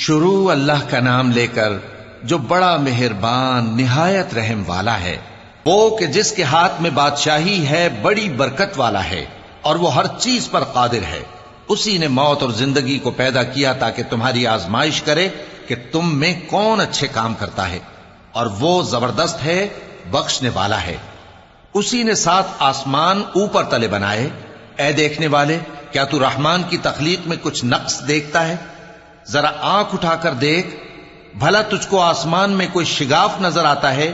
شروع اللہ کا نام لے کر جو بڑا مہربان نہایت رحم والا ہے، وہ کہ جس کے ہاتھ میں بادشاہی ہے، بڑی برکت والا ہے اور وہ ہر چیز پر قادر ہے۔ اسی نے موت اور زندگی کو پیدا کیا تاکہ تمہاری آزمائش کرے کہ تم میں کون اچھے کام کرتا ہے، اور وہ زبردست ہے، بخشنے والا ہے۔ اسی نے 7 آسمان اوپر تلے بنائے۔ اے دیکھنے والے، کیا تو رحمان کی تخلیق میں کچھ نقص دیکھتا ہے؟ ذرا آنکھ اٹھا کر دیکھ، بھلا تجھ کو آسمان میں کوئی شگاف نظر آتا ہے؟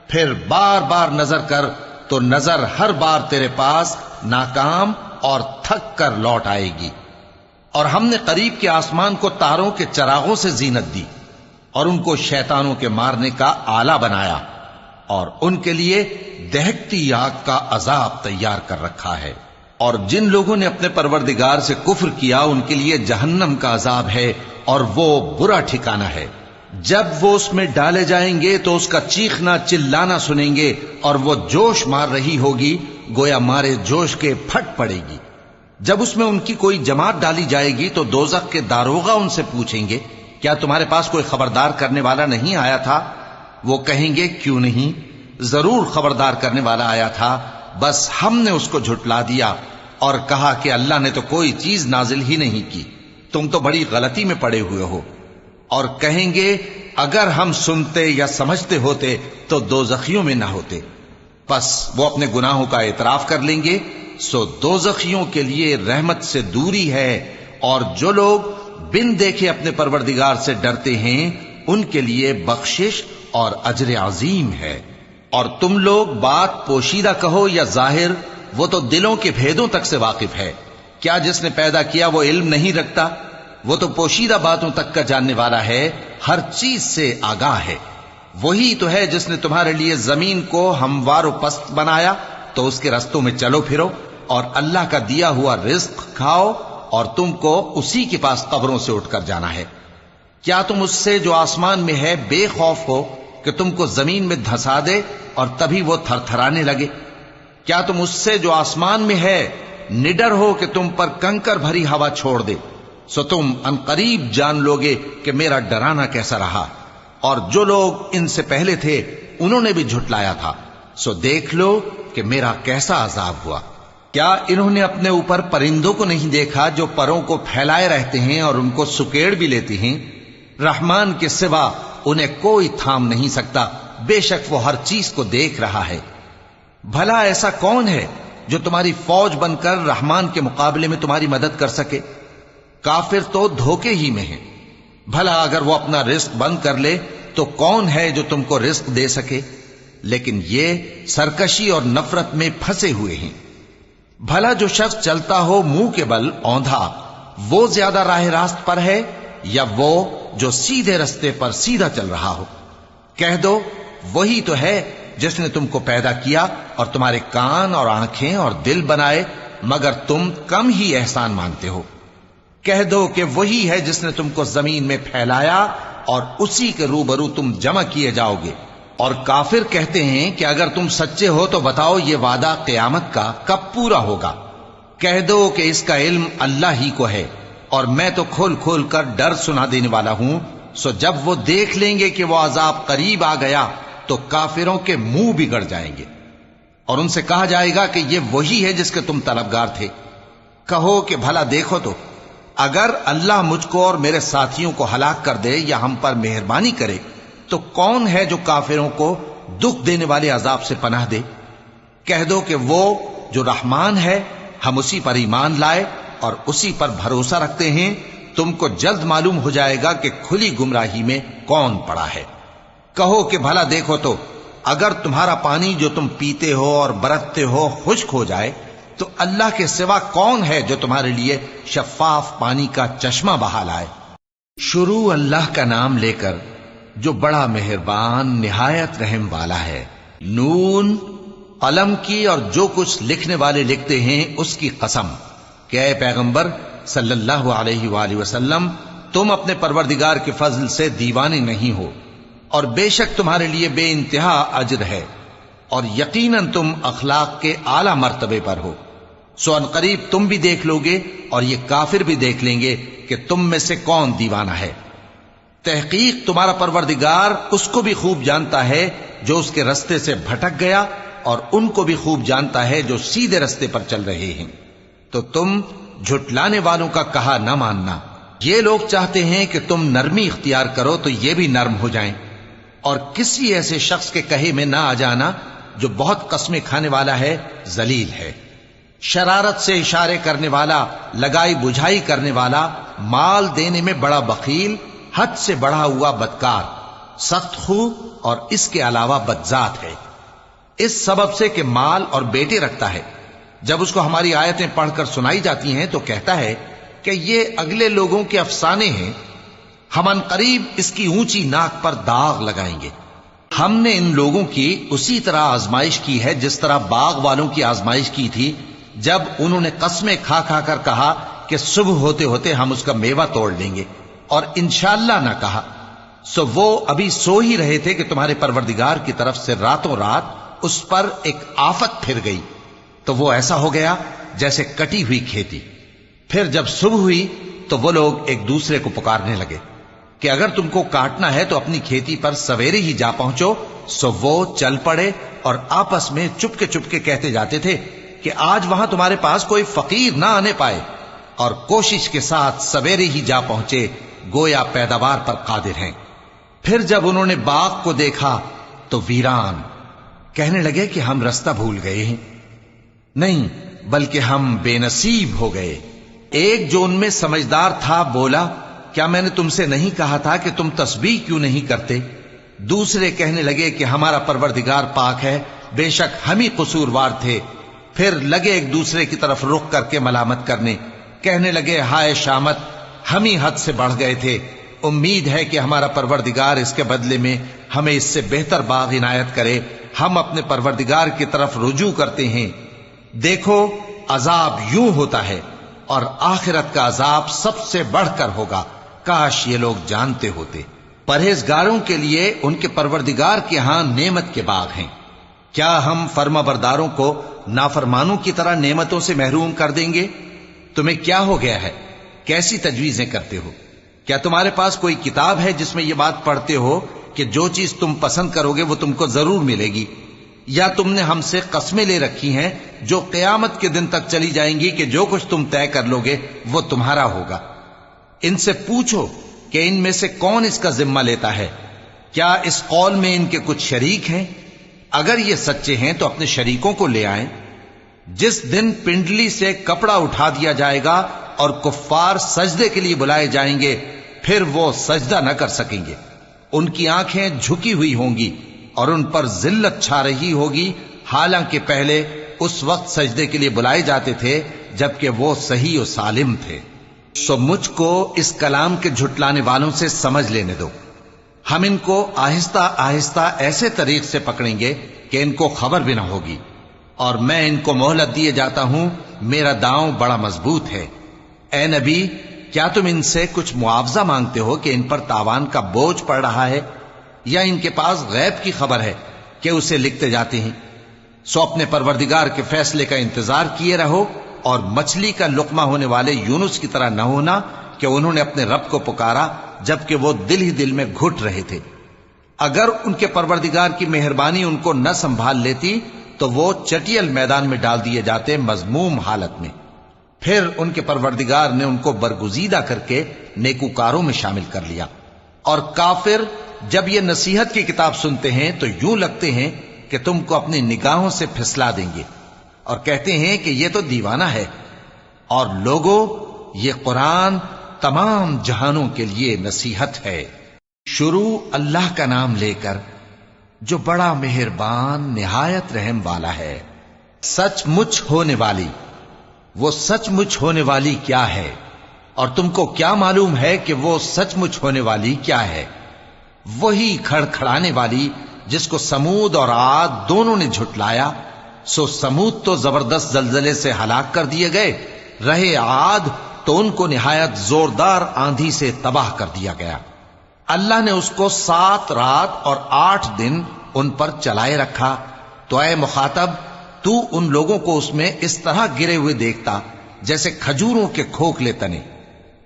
پھر بار بار نظر کر تو نظر ہر بار تیرے پاس ناکام اور تھک کر لوٹ آئے گی۔ اور ہم نے قریب کے آسمان کو تاروں کے چراغوں سے زینت دی، اور ان کو شیطانوں کے مارنے کا آلہ بنایا، اور ان کے لیے دہکتی آگ کا عذاب تیار کر رکھا ہے۔ اور جن لوگوں نے اپنے پروردگار سے کفر کیا، ان کے لیے جہنم کا عذاب ہے، اور وہ برا ٹھکانہ ہے۔ جب وہ اس میں ڈالے جائیں گے تو اس کا چیخنا چلانا سنیں گے، اور وہ جوش مار رہی ہوگی، گویا مارے جوش کے پھٹ پڑے گی۔ جب اس میں ان کی کوئی جماعت ڈالی جائے گی تو دوزخ کے داروغہ ان سے پوچھیں گے، کیا تمہارے پاس کوئی خبردار کرنے والا نہیں آیا تھا؟ وہ کہیں گے، کیوں نہیں، ضرور خبردار کرنے والا آیا تھا، بس ہم نے اس کو جھٹلا دیا اور کہا کہ اللہ نے تو کوئی چیز نازل ہی نہیں کی، تم تو بڑی غلطی میں پڑے ہوئے ہو۔ اور کہیں گے، اگر ہم سنتے یا سمجھتے ہوتے تو دوزخیوں میں نہ ہوتے۔ پس وہ اپنے گناہوں کا اعتراف کر لیں گے، سو دوزخیوں کے لیے رحمت سے دوری ہے، اور جو لوگ بن دیکھے اپنے پروردگار سے ڈرتے ہیں، ان کے لیے بخشش اور اجر عظیم ہے۔ اور تم لوگ بات پوشیدہ کہو یا ظاہر، وہ تو دلوں کے بھیدوں تک سے واقف ہے۔ کیا جس نے پیدا کیا وہ علم نہیں رکھتا؟ وہ تو پوشیدہ باتوں تک کا جاننے والا ہے، ہر چیز سے آگاہ ہے۔ وہی تو ہے جس نے تمہارے لیے زمین کو ہموار و پست بنایا، تو اس کے رستوں میں چلو پھرو، اور اللہ کا دیا ہوا رزق کھاؤ، اور تم کو اسی کے پاس قبروں سے اٹھ کر جانا ہے۔ کیا تم اس سے جو آسمان میں ہے بے خوف ہو کہ تم کو زمین میں دھسا دے اور تبھی وہ تھر تھرانے لگے؟ کیا تم اس سے جو آسمان میں ہے نڈر ہو کہ تم پر کنکر بھری ہوا چھوڑ دے؟ سو تم عنقریب جان لوگے کہ میرا ڈرانا کیسا رہا۔ اور جو لوگ ان سے پہلے تھے انہوں نے بھی جھٹلایا تھا، سو دیکھ لو کہ میرا کیسا عذاب ہوا۔ کیا انہوں نے اپنے اوپر پرندوں کو نہیں دیکھا جو پروں کو پھیلائے رہتے ہیں اور ان کو سکیڑ بھی لیتے ہیں؟ رحمان کے سوا انہیں کوئی تھام نہیں سکتا، بے شک وہ ہر چیز کو دیکھ رہا ہے۔ بھلا ایسا کون ہے جو تمہاری فوج بن کر رحمان کے مقابلے میں تمہاری مدد کر سکے؟ کافر تو دھوکے ہی میں ہیں۔ بھلا اگر وہ اپنا رزق بند کر لے تو کون ہے جو تم کو رزق دے سکے؟ لیکن یہ سرکشی اور نفرت میں پھنسے ہوئے ہیں۔ بھلا جو شخص چلتا ہو منہ کے بل اوندھا، وہ زیادہ راہ راست پر ہے یا وہ جو سیدھے رستے پر سیدھا چل رہا ہو؟ کہہ دو، وہی تو ہے جس نے تم کو پیدا کیا اور تمہارے کان اور آنکھیں اور دل بنائے، مگر تم کم ہی احسان مانتے ہو۔ کہہ دو کہ وہی ہے جس نے تم کو زمین میں پھیلایا اور اسی کے روبرو تم جمع کیے جاؤ گے۔ اور کافر کہتے ہیں کہ اگر تم سچے ہو تو بتاؤ یہ وعدہ قیامت کا کب پورا ہوگا؟ کہہ دو کہ اس کا علم اللہ ہی کو ہے، اور میں تو کھول کھول کر ڈر سنا دینے والا ہوں۔ سو جب وہ دیکھ لیں گے کہ وہ عذاب قریب آ گیا تو کافروں کے منہ بگڑ جائیں گے، اور ان سے کہا جائے گا کہ یہ وہی ہے جس کے تم طلبگار تھے۔ کہو کہ بھلا دیکھو تو، اگر اللہ مجھ کو اور میرے ساتھیوں کو ہلاک کر دے یا ہم پر مہربانی کرے تو کون ہے جو کافروں کو دکھ دینے والے عذاب سے پناہ دے؟ کہہ دو کہ وہ جو رحمان ہے، ہم اسی پر ایمان لائے اور اسی پر بھروسہ رکھتے ہیں۔ تم کو جلد معلوم ہو جائے گا کہ کھلی گمراہی میں کون پڑا ہے۔ کہو کہ بھلا دیکھو تو، اگر تمہارا پانی جو تم پیتے ہو اور برتتے ہو خشک ہو جائے تو اللہ کے سوا کون ہے جو تمہارے لیے شفاف پانی کا چشمہ بہا لائے؟ شروع اللہ کا نام لے کر جو بڑا مہربان نہایت رحم والا ہے۔ نون، قلم کی اور جو کچھ لکھنے والے لکھتے ہیں اس کی قسم، کہ اے پیغمبر صلی اللہ علیہ وآلہ وسلم، تم اپنے پروردگار کے فضل سے دیوانے نہیں ہو، اور بے شک تمہارے لیے بے انتہا اجر ہے، اور یقیناً تم اخلاق کے اعلی مرتبے پر ہو۔ سو ان قریب تم بھی دیکھ لو گے اور یہ کافر بھی دیکھ لیں گے کہ تم میں سے کون دیوانہ ہے۔ تحقیق تمہارا پروردگار اس کو بھی خوب جانتا ہے جو اس کے رستے سے بھٹک گیا، اور ان کو بھی خوب جانتا ہے جو سیدھے رستے پر چل رہے ہیں۔ تو تم جھٹلانے والوں کا کہا نہ ماننا۔ یہ لوگ چاہتے ہیں کہ تم نرمی اختیار کرو تو یہ بھی نرم ہو جائیں، اور کسی ایسے شخص کے کہے میں نہ آ جانا جو بہت قسمیں کھانے والا ہے، ذلیل ہے، شرارت سے اشارے کرنے والا، لگائی بجھائی کرنے والا، مال دینے میں بڑا بخیل، حد سے بڑھا ہوا بدکار، سخت خو، اور اس کے علاوہ بدذات ہے۔ اس سبب سے کہ مال اور بیٹے رکھتا ہے، جب اس کو ہماری آیتیں پڑھ کر سنائی جاتی ہیں تو کہتا ہے کہ یہ اگلے لوگوں کے افسانے ہیں، ہم ان قریب اس کی اونچی ناک پر داغ لگائیں گے۔ ہم نے ان لوگوں کی اسی طرح آزمائش کی ہے جس طرح باغ والوں کی آزمائش کی تھی، جب انہوں نے قسمیں کھا کھا کر کہا کہ صبح ہوتے ہوتے ہم اس کا میوہ توڑ لیں گے، اور انشاءاللہ نہ کہا، سو وہ ابھی سو ہی رہے تھے کہ تمہارے پروردگار کی طرف سے راتوں رات اس پر ایک آفت پھر گئی، تو وہ ایسا ہو گیا جیسے کٹی ہوئی کھیتی۔ پھر جب صبح ہوئی تو وہ لوگ ایک دوسرے کو پکارنے لگے کہ اگر تم کو کاٹنا ہے تو اپنی کھیتی پر سویرے ہی جا پہنچو۔ سو وہ چل پڑے اور آپس میں چپ کے کہتے جاتے تھے کہ آج وہاں تمہارے پاس کوئی فقیر نہ آنے پائے، اور کوشش کے ساتھ سویرے ہی جا پہنچے، گویا پیداوار پر قادر ہیں۔ پھر جب انہوں نے باغ کو دیکھا تو ویران، کہنے لگے کہ ہم رستہ بھول گئے ہیں، نہیں بلکہ ہم بے نصیب ہو گئے۔ ایک جو ان میں سمجھدار تھا بولا، کیا میں نے تم سے نہیں کہا تھا کہ تم تسبیح کیوں نہیں کرتے؟ دوسرے کہنے لگے کہ ہمارا پروردگار پاک ہے، بے شک ہم ہی قصوروار تھے۔ پھر لگے ایک دوسرے کی طرف رخ کر کے ملامت کرنے، کہنے لگے ہائے شامت، ہم ہی حد سے بڑھ گئے تھے، امید ہے کہ ہمارا پروردگار اس کے بدلے میں ہمیں اس سے بہتر باغ عنایت کرے، ہم اپنے پروردگار کی طرف رجوع کرتے ہیں۔ دیکھو عذاب یوں ہوتا ہے، اور آخرت کا عذاب سب سے بڑھ کر ہوگا، کاش یہ لوگ جانتے ہوتے۔ پرہیزگاروں کے لیے ان کے پروردگار کے ہاں نعمت کے باغ ہیں۔ کیا ہم فرما برداروں کو نافرمانوں کی طرح نعمتوں سے محروم کر دیں گے؟ تمہیں کیا ہو گیا ہے؟ کیسی تجویزیں کرتے ہو؟ کیا تمہارے پاس کوئی کتاب ہے جس میں یہ بات پڑھتے ہو کہ جو چیز تم پسند کرو گے وہ تم کو ضرور ملے گی؟ یا تم نے ہم سے قسمیں لے رکھی ہیں جو قیامت کے دن تک چلی جائیں گی کہ جو کچھ تم طے کر لو گے وہ تمہارا ہوگا؟ ان سے پوچھو کہ ان میں سے کون اس کا ذمہ لیتا ہے؟ کیا اس قول میں ان کے کچھ شریک ہیں؟ اگر یہ سچے ہیں تو اپنے شریکوں کو لے آئیں۔ جس دن پنڈلی سے کپڑا اٹھا دیا جائے گا اور کفار سجدے کے لیے بلائے جائیں گے، پھر وہ سجدہ نہ کر سکیں گے، ان کی آنکھیں جھکی ہوئی ہوں گی اور ان پر ذلت چھا رہی ہوگی، حالانکہ پہلے اس وقت سجدے کے لیے بلائے جاتے تھے جبکہ وہ صحیح و سالم تھے۔ سو مجھ کو اس کلام کے جھٹلانے والوں سے سمجھ لینے دو، ہم ان کو آہستہ آہستہ ایسے طریق سے پکڑیں گے کہ ان کو خبر بھی نہ ہوگی، اور میں ان کو مہلت دیے جاتا ہوں، میرا داؤں بڑا مضبوط ہے۔ اے نبی، کیا تم ان سے کچھ معاوضہ مانگتے ہو کہ ان پر تاوان کا بوجھ پڑ رہا ہے، یا ان کے پاس غیب کی خبر ہے کہ اسے لکھتے جاتے ہیں؟ سو اپنے پروردگار کے فیصلے کا انتظار کیے رہو، اور مچھلی کا لقمہ ہونے والے یونس کی طرح نہ ہونا کہ انہوں نے اپنے رب کو پکارا جبکہ وہ دل ہی دل میں گھٹ رہے تھے۔ اگر ان کے پروردگار کی مہربانی ان کو نہ سنبھال لیتی تو وہ چٹیل میدان میں ڈال دیے جاتے مذموم حالت میں۔ پھر ان کے پروردگار نے ان کو برگزیدہ کر کے نیکوکاروں میں شامل کر لیا۔ اور کافر جب یہ نصیحت کی کتاب سنتے ہیں تو یوں لگتے ہیں کہ تم کو اپنی نگاہوں سے پھسلا دیں گے، اور کہتے ہیں کہ یہ تو دیوانہ ہے۔ اور لوگوں، یہ قرآن تمام جہانوں کے لیے نصیحت ہے۔ شروع اللہ کا نام لے کر جو بڑا مہربان نہایت رحم والا ہے۔ سچ مچ ہونے والی، وہ سچ مچ ہونے والی کیا ہے؟ اور تم کو کیا معلوم ہے کہ وہ سچ مچ ہونے والی کیا ہے؟ وہی کھڑکھڑانے والی جس کو سمود اور عاد دونوں نے جھٹلایا۔ سو سمود تو زبردست زلزلے سے ہلاک کر دیے گئے، رہے عاد تو ان کو نہایت زوردار آندھی سے تباہ کر دیا گیا۔ اللہ نے اس کو 7 رات اور 8 دن ان پر چلائے رکھا، تو اے مخاطب، تو ان لوگوں کو اس میں اس طرح گرے ہوئے دیکھتا جیسے کھجوروں کے کھوکھلے تنے،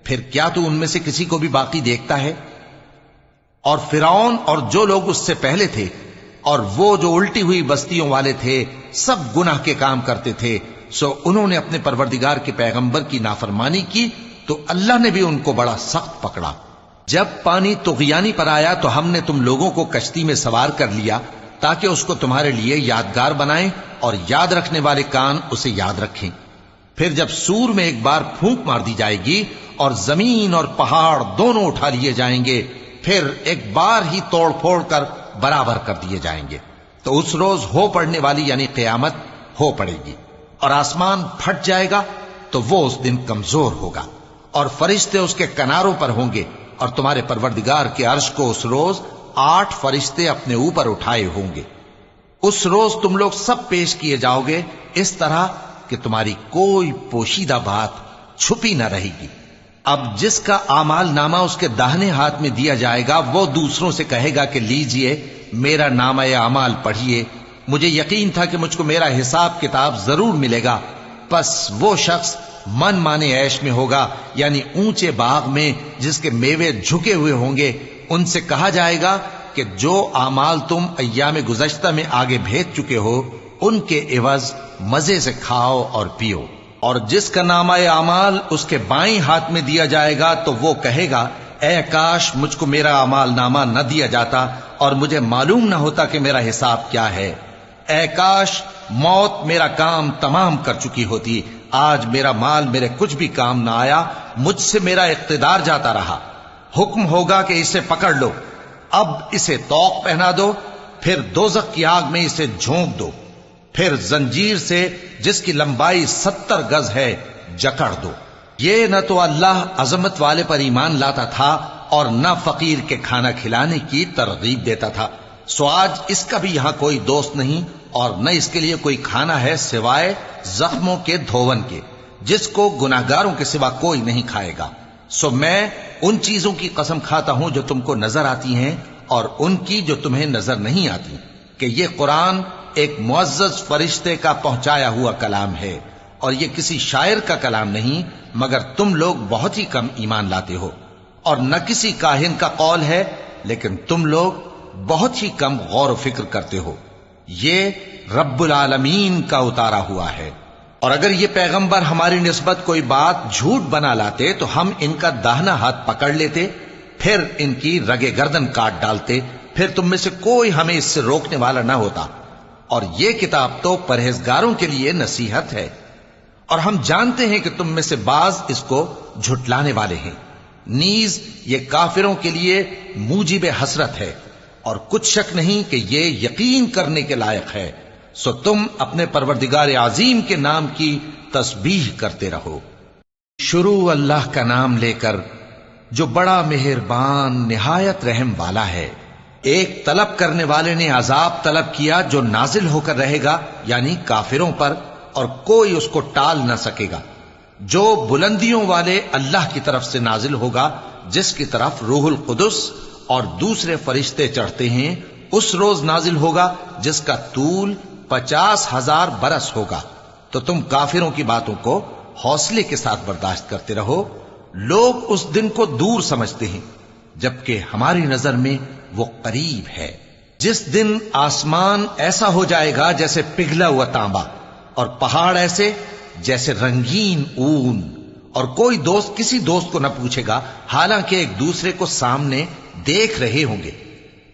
پھر کیا تو ان میں سے کسی کو بھی باقی دیکھتا ہے؟ اور فرعون اور جو لوگ اس سے پہلے تھے اور وہ جو الٹی ہوئی بستیوں والے تھے سب گناہ کے کام کرتے تھے، سو انہوں نے اپنے پروردگار کے پیغمبر کی نافرمانی کی تو اللہ نے بھی ان کو بڑا سخت پکڑا۔ جب پانی طغیانی پر آیا تو ہم نے تم لوگوں کو کشتی میں سوار کر لیا تاکہ اس کو تمہارے لیے یادگار بنائیں اور یاد رکھنے والے کان اسے یاد رکھیں۔ پھر جب سور میں ایک بار پھونک مار دی جائے گی اور زمین اور پہاڑ دونوں اٹھا لیے جائیں گے، پھر ایک بار ہی توڑ پھوڑ کر برابر کر دیے جائیں گے، تو اس روز ہو پڑنے والی یعنی قیامت ہو پڑے گی، اور آسمان پھٹ جائے گا تو وہ اس دن کمزور ہوگا، اور فرشتے اس کے کناروں پر ہوں گے، اور تمہارے پروردگار کے عرش کو اس روز 8 فرشتے اپنے اوپر اٹھائے ہوں گے۔ اس روز تم لوگ سب پیش کیے جاؤ گے اس طرح کہ تمہاری کوئی پوشیدہ بات چھپی نہ رہے گی۔ اب جس کا اعمال نامہ اس کے داہنے ہاتھ میں دیا جائے گا وہ دوسروں سے کہے گا کہ لیجئے میرا نامہ اعمال پڑھیے، مجھے یقین تھا کہ مجھ کو میرا حساب کتاب ضرور ملے گا۔ پس وہ شخص من مانے عیش میں ہوگا، یعنی اونچے باغ میں جس کے میوے جھکے ہوئے ہوں گے۔ ان سے کہا جائے گا کہ جو اعمال تم ایام گزشتہ میں آگے بھیج چکے ہو ان کے عوض مزے سے کھاؤ اور پیو۔ اور جس کا نامہ اعمال اس کے بائیں ہاتھ میں دیا جائے گا تو وہ کہے گا اے کاش مجھ کو میرا اعمال نامہ نہ دیا جاتا اور مجھے معلوم نہ ہوتا کہ میرا حساب کیا ہے۔ اے کاش موت میرا کام تمام کر چکی ہوتی، آج میرا مال میرے کچھ بھی کام نہ آیا، مجھ سے میرا اقتدار جاتا رہا۔ حکم ہوگا کہ اسے پکڑ لو، اب اسے طوق پہنا دو، پھر دوزخ کی آگ میں اسے جھونک دو، پھر زنجیر سے جس کی لمبائی 70 گز ہے جکڑ دو۔ یہ نہ تو اللہ عظمت والے پر ایمان لاتا تھا اور نہ فقیر کے کھانا کھلانے کی ترغیب دیتا تھا، سو آج اس کا بھی یہاں کوئی دوست نہیں اور نہ اس کے لیے کوئی کھانا ہے سوائے زخموں کے دھون کے، جس کو گناہگاروں کے سوا کوئی نہیں کھائے گا۔ سو میں ان چیزوں کی قسم کھاتا ہوں جو تم کو نظر آتی ہیں اور ان کی جو تمہیں نظر نہیں آتی، کہ یہ قرآن ایک معزز فرشتے کا پہنچایا ہوا کلام ہے اور یہ کسی شاعر کا کلام نہیں، مگر تم لوگ بہت ہی کم ایمان لاتے ہو، اور نہ کسی کاہن کا قول ہے لیکن تم لوگ بہت ہی کم غور و فکر کرتے ہو۔ یہ رب العالمین کا اتارا ہوا ہے۔ اور اگر یہ پیغمبر ہماری نسبت کوئی بات جھوٹ بنا لاتے تو ہم ان کا داہنا ہاتھ پکڑ لیتے، پھر ان کی رگے گردن کاٹ ڈالتے، پھر تم میں سے کوئی ہمیں اس سے روکنے والا نہ ہوتا۔ اور یہ کتاب تو پرہیزگاروں کے لیے نصیحت ہے، اور ہم جانتے ہیں کہ تم میں سے بعض اس کو جھٹلانے والے ہیں، نیز یہ کافروں کے لیے موجب حسرت ہے، اور کچھ شک نہیں کہ یہ یقین کرنے کے لائق ہے۔ سو تم اپنے پروردگار عظیم کے نام کی تسبیح کرتے رہو۔ شروع اللہ کا نام لے کر جو بڑا مہربان نہایت رحم والا ہے۔ ایک طلب کرنے والے نے عذاب طلب کیا جو نازل ہو کر رہے گا، یعنی کافروں پر، اور کوئی اس کو ٹال نہ سکے گا۔ جو بلندیوں والے اللہ کی طرف سے نازل ہوگا، جس کی طرف روح القدس اور دوسرے فرشتے چڑھتے ہیں، اس روز نازل ہوگا جس کا طول 50,000 برس ہوگا۔ تو تم کافروں کی باتوں کو حوصلے کے ساتھ برداشت کرتے رہو۔ لوگ اس دن کو دور سمجھتے ہیں جبکہ ہماری نظر میں وہ قریب ہے، جس دن آسمان ایسا ہو جائے گا جیسے پگھلا ہوا تانبا، اور پہاڑ ایسے جیسے رنگین اون، اور کوئی دوست کسی دوست کو نہ پوچھے گا حالانکہ ایک دوسرے کو سامنے دیکھ رہے ہوں گے۔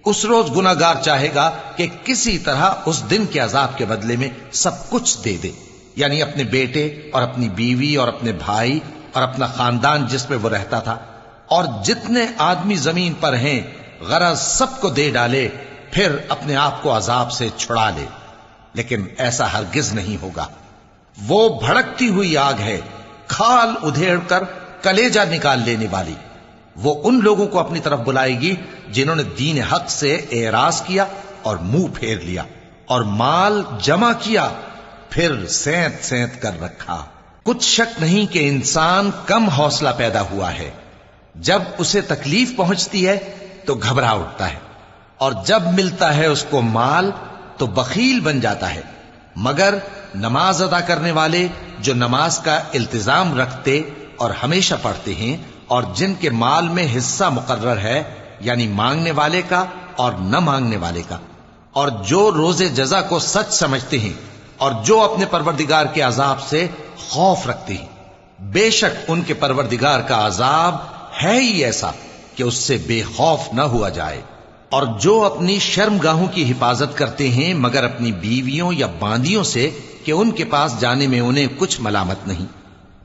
اس روز گناہگار چاہے گا کہ کسی طرح اس دن کے عذاب کے بدلے میں سب کچھ دے دے، یعنی اپنے بیٹے اور اپنی بیوی اور اپنے بھائی اور اپنا خاندان جس میں وہ رہتا تھا، اور جتنے آدمی زمین پر ہیں غرض سب کو دے ڈالے، پھر اپنے آپ کو عذاب سے چھڑا لے۔ لیکن ایسا ہرگز نہیں ہوگا۔ وہ بھڑکتی ہوئی آگ ہے، کھال ادھیڑ کر کلیجہ نکال لینے والی۔ وہ ان لوگوں کو اپنی طرف بلائے گی جنہوں نے دین حق سے اعراض کیا اور منہ پھیر لیا، اور مال جمع کیا پھر سینت سینت کر رکھا۔ کچھ شک نہیں کہ انسان کم حوصلہ پیدا ہوا ہے، جب اسے تکلیف پہنچتی ہے تو گھبرا اٹھتا ہے، اور جب ملتا ہے اس کو مال تو بخیل بن جاتا ہے۔ مگر نماز ادا کرنے والے جو نماز کا التزام رکھتے اور ہمیشہ پڑھتے ہیں، اور جن کے مال میں حصہ مقرر ہے، یعنی مانگنے والے کا اور نہ مانگنے والے کا، اور جو روز جزا کو سچ سمجھتے ہیں اور جو اپنے پروردگار کے عذاب سے خوف رکھتے ہیں، بے شک ان کے پروردگار کا عذاب ہے ہی ایسا کہ اس سے بے خوف نہ ہوا جائے۔ اور جو اپنی شرمگاہوں کی حفاظت کرتے ہیں مگر اپنی بیویوں یا باندیوں سے کہ ان کے پاس جانے میں انہیں کچھ ملامت نہیں،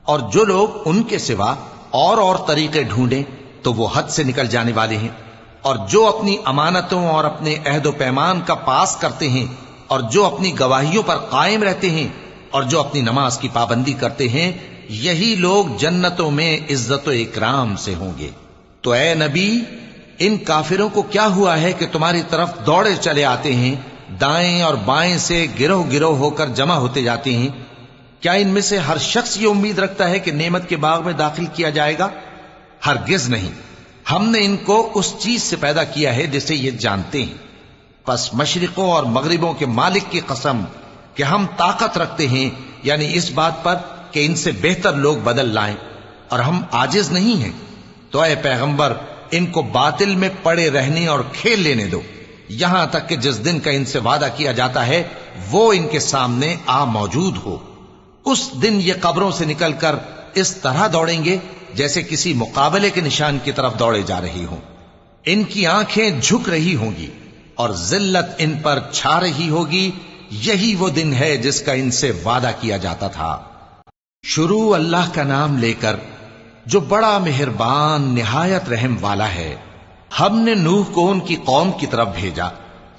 اور جو لوگ ان کے سوا اور طریقے ڈھونڈیں تو وہ حد سے نکل جانے والے ہیں، اور جو اپنی امانتوں اور اپنے عہد و پیمان کا پاس کرتے ہیں، اور جو اپنی گواہیوں پر قائم رہتے ہیں، اور جو اپنی نماز کی پابندی کرتے ہیں، یہی لوگ جنتوں میں عزت و اکرام سے ہوں گے۔ تو اے نبی، ان کافروں کو کیا ہوا ہے کہ تمہاری طرف دوڑے چلے آتے ہیں، دائیں اور بائیں سے گروہ گروہ ہو کر جمع ہوتے جاتے ہیں؟ کیا ان میں سے ہر شخص یہ امید رکھتا ہے کہ نعمت کے باغ میں داخل کیا جائے گا؟ ہرگز نہیں، ہم نے ان کو اس چیز سے پیدا کیا ہے جسے یہ جانتے ہیں۔ پس مشرقوں اور مغربوں کے مالک کی قسم کہ ہم طاقت رکھتے ہیں، یعنی اس بات پر کہ ان سے بہتر لوگ بدل لائیں، اور ہم عاجز نہیں ہیں۔ تو اے پیغمبر، ان کو باطل میں پڑے رہنے اور کھیل لینے دو، یہاں تک کہ جس دن کا ان سے وعدہ کیا جاتا ہے وہ ان کے سامنے آ موجود ہو۔ اس دن یہ قبروں سے نکل کر اس طرح دوڑیں گے جیسے کسی مقابلے کے نشان کی طرف دوڑے جا رہی ہوں۔ ان کی آنکھیں جھک رہی ہوں گی اور ذلت ان پر چھا رہی ہوگی، یہی وہ دن ہے جس کا ان سے وعدہ کیا جاتا تھا۔ شروع اللہ کا نام لے کر جو بڑا مہربان نہایت رحم والا ہے۔ ہم نے نوح کو ان کی قوم کی طرف بھیجا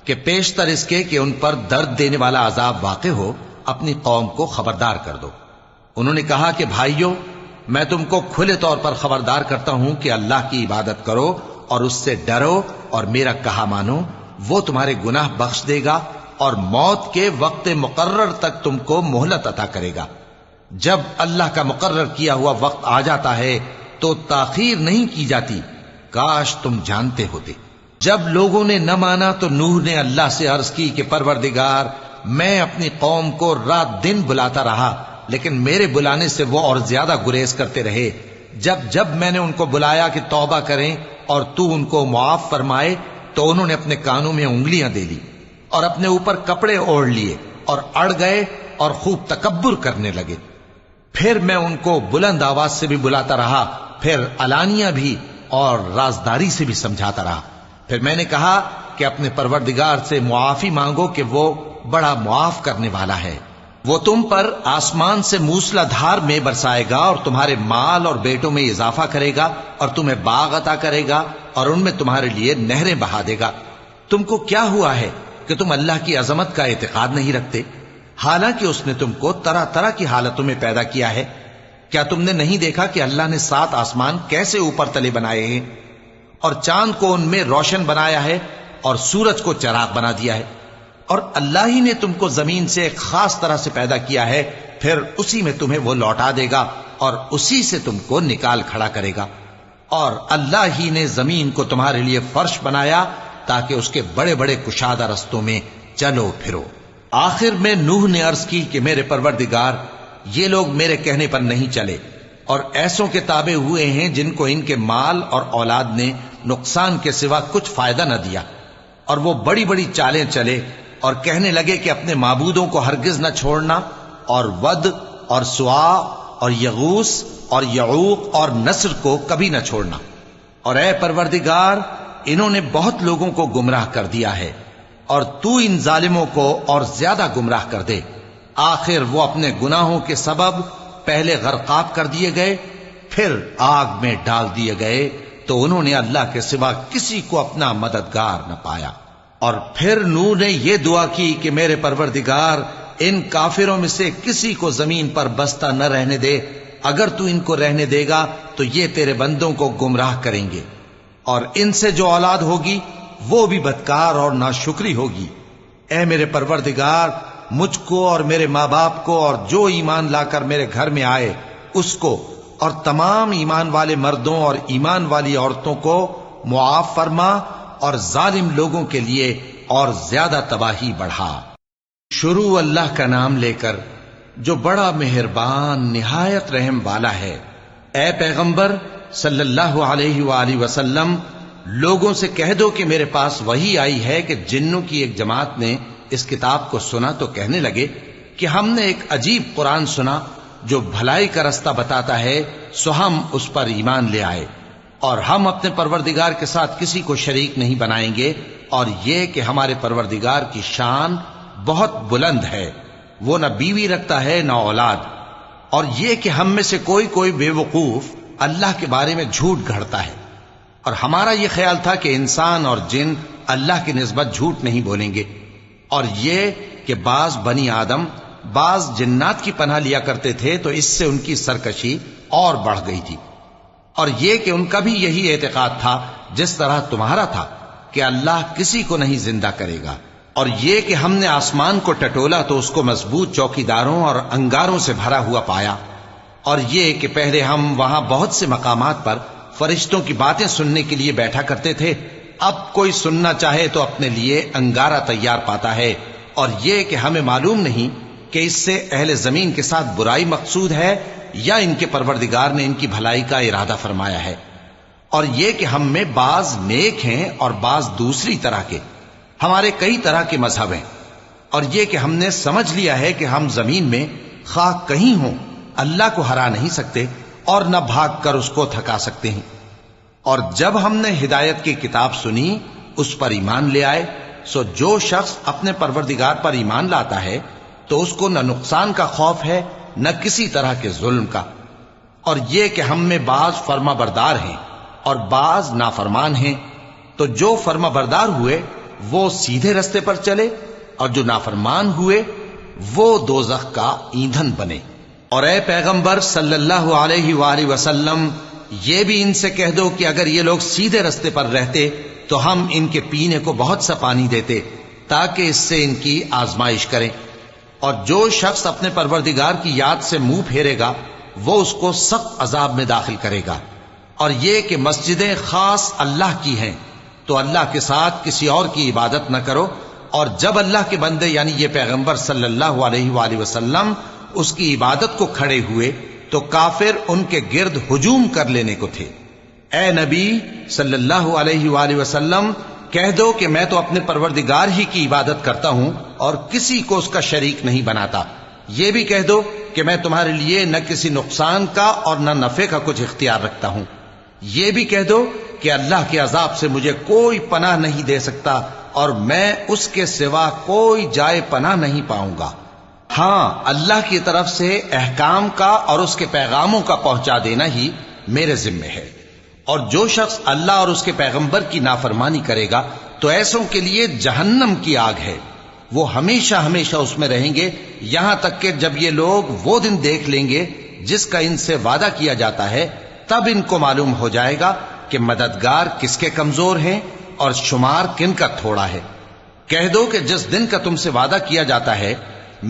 کہ پیشتر اس کے کہ ان پر درد دینے والا عذاب واقع ہو اپنی قوم کو خبردار کر دو۔ انہوں نے کہا کہ بھائیو، میں تم کو کھلے طور پر خبردار کرتا ہوں کہ اللہ کی عبادت کرو اور اس سے ڈرو اور میرا کہا مانو، وہ تمہارے گناہ بخش دے گا اور موت کے وقت مقرر تک تم کو مہلت عطا کرے گا۔ جب اللہ کا مقرر کیا ہوا وقت آ جاتا ہے تو تاخیر نہیں کی جاتی، کاش تم جانتے ہوتے۔ جب لوگوں نے نہ مانا تو نوح نے اللہ سے عرض کی کہ پروردگار، میں اپنی قوم کو رات دن بلاتا رہا لیکن میرے بلانے سے وہ اور زیادہ گریز کرتے رہے۔ جب میں نے ان کو بلایا کہ توبہ کریں اور تو ان کو معاف فرمائے تو انہوں نے اپنے کانوں میں انگلیاں دے لی اور اپنے اوپر کپڑے اوڑھ لیے اور اڑ گئے اور خوب تکبر کرنے لگے۔ پھر میں ان کو بلند آواز سے بھی بلاتا رہا، پھر علانیہ بھی اور رازداری سے بھی سمجھاتا رہا۔ پھر میں نے کہا کہ اپنے پروردگار سے معافی مانگو کہ وہ بڑا معاف کرنے والا ہے، وہ تم پر آسمان سے موسلا دھار میں برسائے گا اور تمہارے مال اور بیٹوں میں اضافہ کرے گا اور تمہیں باغ عطا کرے گا اور ان میں تمہارے لیے نہریں بہا دے گا۔ تم کو کیا ہوا ہے کہ تم اللہ کی عظمت کا اعتقاد نہیں رکھتے، حالانکہ اس نے تم کو طرح طرح کی حالتوں میں پیدا کیا ہے؟ کیا تم نے نہیں دیکھا کہ اللہ نے 7 آسمان کیسے اوپر تلے بنائے ہیں اور چاند کو ان میں روشن بنایا ہے اور سورج کو چراغ بنا دیا ہے؟ اور اللہ ہی نے تم کو زمین سے ایک خاص طرح سے پیدا کیا ہے، پھر اسی میں تمہیں وہ لوٹا دے گا اور اسی سے تم کو نکال کھڑا کرے گا۔ اور اللہ ہی نے زمین کو تمہارے لیے فرش بنایا تاکہ اس کے بڑے بڑے کشادہ رستوں میں چلو پھرو۔ آخر میں نوح نے عرض کی کہ میرے پروردگار، یہ لوگ میرے کہنے پر نہیں چلے اور ایسوں کے تابع ہوئے ہیں جن کو ان کے مال اور اولاد نے نقصان کے سوا کچھ فائدہ نہ دیا، اور وہ بڑی بڑی چالیں چلے اور کہنے لگے کہ اپنے معبودوں کو ہرگز نہ چھوڑنا، اور ود اور سوا اور یغوس اور یعوق اور نصر کو کبھی نہ چھوڑنا۔ اور اے پروردگار، انہوں نے بہت لوگوں کو گمراہ کر دیا ہے اور تو ان ظالموں کو اور زیادہ گمراہ کر دے۔ آخر وہ اپنے گناہوں کے سبب پہلے غرقاب کر دیے گئے، پھر آگ میں ڈال دیے گئے، تو انہوں نے اللہ کے سوا کسی کو اپنا مددگار نہ پایا۔ اور پھر نوح نے یہ دعا کی کہ میرے پروردگار، ان کافروں میں سے کسی کو زمین پر بستہ نہ رہنے دے، اگر تو ان کو رہنے دے گا تو یہ تیرے بندوں کو گمراہ کریں گے، اور ان سے جو اولاد ہوگی وہ بھی بدکار اور ناشکری ہوگی۔ اے میرے پروردگار، مجھ کو اور میرے ماں باپ کو اور جو ایمان لا کر میرے گھر میں آئے اس کو اور تمام ایمان والے مردوں اور ایمان والی عورتوں کو معاف فرما اور ظالم لوگوں کے لیے اور زیادہ تباہی بڑھا۔ شروع اللہ کا نام لے کر جو بڑا مہربان نہایت رحم والا ہے۔ اے پیغمبر صلی اللہ علیہ وآلہ وسلم، لوگوں سے کہہ دو کہ میرے پاس وحی آئی ہے کہ جنوں کی ایک جماعت نے اس کتاب کو سنا تو کہنے لگے کہ ہم نے ایک عجیب قرآن سنا جو بھلائی کا رستہ بتاتا ہے، سو ہم اس پر ایمان لے آئے، اور ہم اپنے پروردگار کے ساتھ کسی کو شریک نہیں بنائیں گے، اور یہ کہ ہمارے پروردگار کی شان بہت بلند ہے، وہ نہ بیوی رکھتا ہے نہ اولاد، اور یہ کہ ہم میں سے کوئی بے وقوف اللہ کے بارے میں جھوٹ گھڑتا ہے، اور ہمارا یہ خیال تھا کہ انسان اور جن اللہ کی نسبت جھوٹ نہیں بولیں گے، اور یہ کہ بعض بنی آدم بعض جنات کی پناہ لیا کرتے تھے تو اس سے ان کی سرکشی اور بڑھ گئی تھی، اور یہ کہ ان کا بھی یہی اعتقاد تھا جس طرح تمہارا تھا کہ اللہ کسی کو نہیں زندہ کرے گا، اور یہ کہ ہم نے آسمان کو ٹٹولا تو اس کو مضبوط چوکیداروں اور انگاروں سے بھرا ہوا پایا، اور یہ کہ پہلے ہم وہاں بہت سے مقامات پر فرشتوں کی باتیں سننے کے لیے بیٹھا کرتے تھے، اب کوئی سننا چاہے تو اپنے لیے انگارہ تیار پاتا ہے، اور یہ کہ ہمیں معلوم نہیں کہ اس سے اہل زمین کے ساتھ برائی مقصود ہے یا ان کے پروردگار نے ان کی بھلائی کا ارادہ فرمایا ہے، اور یہ کہ ہم میں بعض نیک ہیں اور بعض دوسری طرح کے، ہمارے کئی طرح کے مذہب ہیں، اور یہ کہ ہم نے سمجھ لیا ہے کہ ہم زمین میں خواہ کہیں ہوں اللہ کو ہرا نہیں سکتے اور نہ بھاگ کر اس کو تھکا سکتے ہیں، اور جب ہم نے ہدایت کی کتاب سنی اس پر ایمان لے آئے، سو جو شخص اپنے پروردگار پر ایمان لاتا ہے تو اس کو نہ نقصان کا خوف ہے نہ کسی طرح کے ظلم کا، اور یہ کہ ہم میں بعض فرما بردار ہیں اور بعض نافرمان ہیں، تو جو فرما بردار ہوئے وہ سیدھے رستے پر چلے، اور جو نافرمان ہوئے وہ دوزخ کا ایندھن بنے۔ اور اے پیغمبر صلی اللہ علیہ وآلہ وسلم، یہ بھی ان سے کہہ دو کہ اگر یہ لوگ سیدھے رستے پر رہتے تو ہم ان کے پینے کو بہت سا پانی دیتے تاکہ اس سے ان کی آزمائش کریں، اور جو شخص اپنے پروردگار کی یاد سے منہ پھیرے گا وہ اس کو سخت عذاب میں داخل کرے گا، اور یہ کہ مسجدیں خاص اللہ کی ہیں تو اللہ کے ساتھ کسی اور کی عبادت نہ کرو، اور جب اللہ کے بندے یعنی یہ پیغمبر صلی اللہ علیہ وآلہ وسلم اس کی عبادت کو کھڑے ہوئے تو کافر ان کے گرد ہجوم کر لینے کو تھے۔ اے نبی صلی اللہ علیہ وآلہ وسلم، کہہ دو کہ میں تو اپنے پروردگار ہی کی عبادت کرتا ہوں اور کسی کو اس کا شریک نہیں بناتا، یہ بھی کہہ دو کہ میں تمہارے لیے نہ کسی نقصان کا اور نہ نفع کا کچھ اختیار رکھتا ہوں، یہ بھی کہہ دو کہ اللہ کے عذاب سے مجھے کوئی پناہ نہیں دے سکتا اور میں اس کے سوا کوئی جائے پناہ نہیں پاؤں گا، ہاں اللہ کی طرف سے احکام کا اور اس کے پیغاموں کا پہنچا دینا ہی میرے ذمہ ہے، اور جو شخص اللہ اور اس کے پیغمبر کی نافرمانی کرے گا تو ایسوں کے لیے جہنم کی آگ ہے، وہ ہمیشہ ہمیشہ اس میں رہیں گے، یہاں تک کہ جب یہ لوگ وہ دن دیکھ لیں گے جس کا ان سے وعدہ کیا جاتا ہے، تب ان کو معلوم ہو جائے گا کہ مددگار کس کے کمزور ہیں اور شمار کن کا تھوڑا ہے۔ کہہ دو کہ جس دن کا تم سے وعدہ کیا جاتا ہے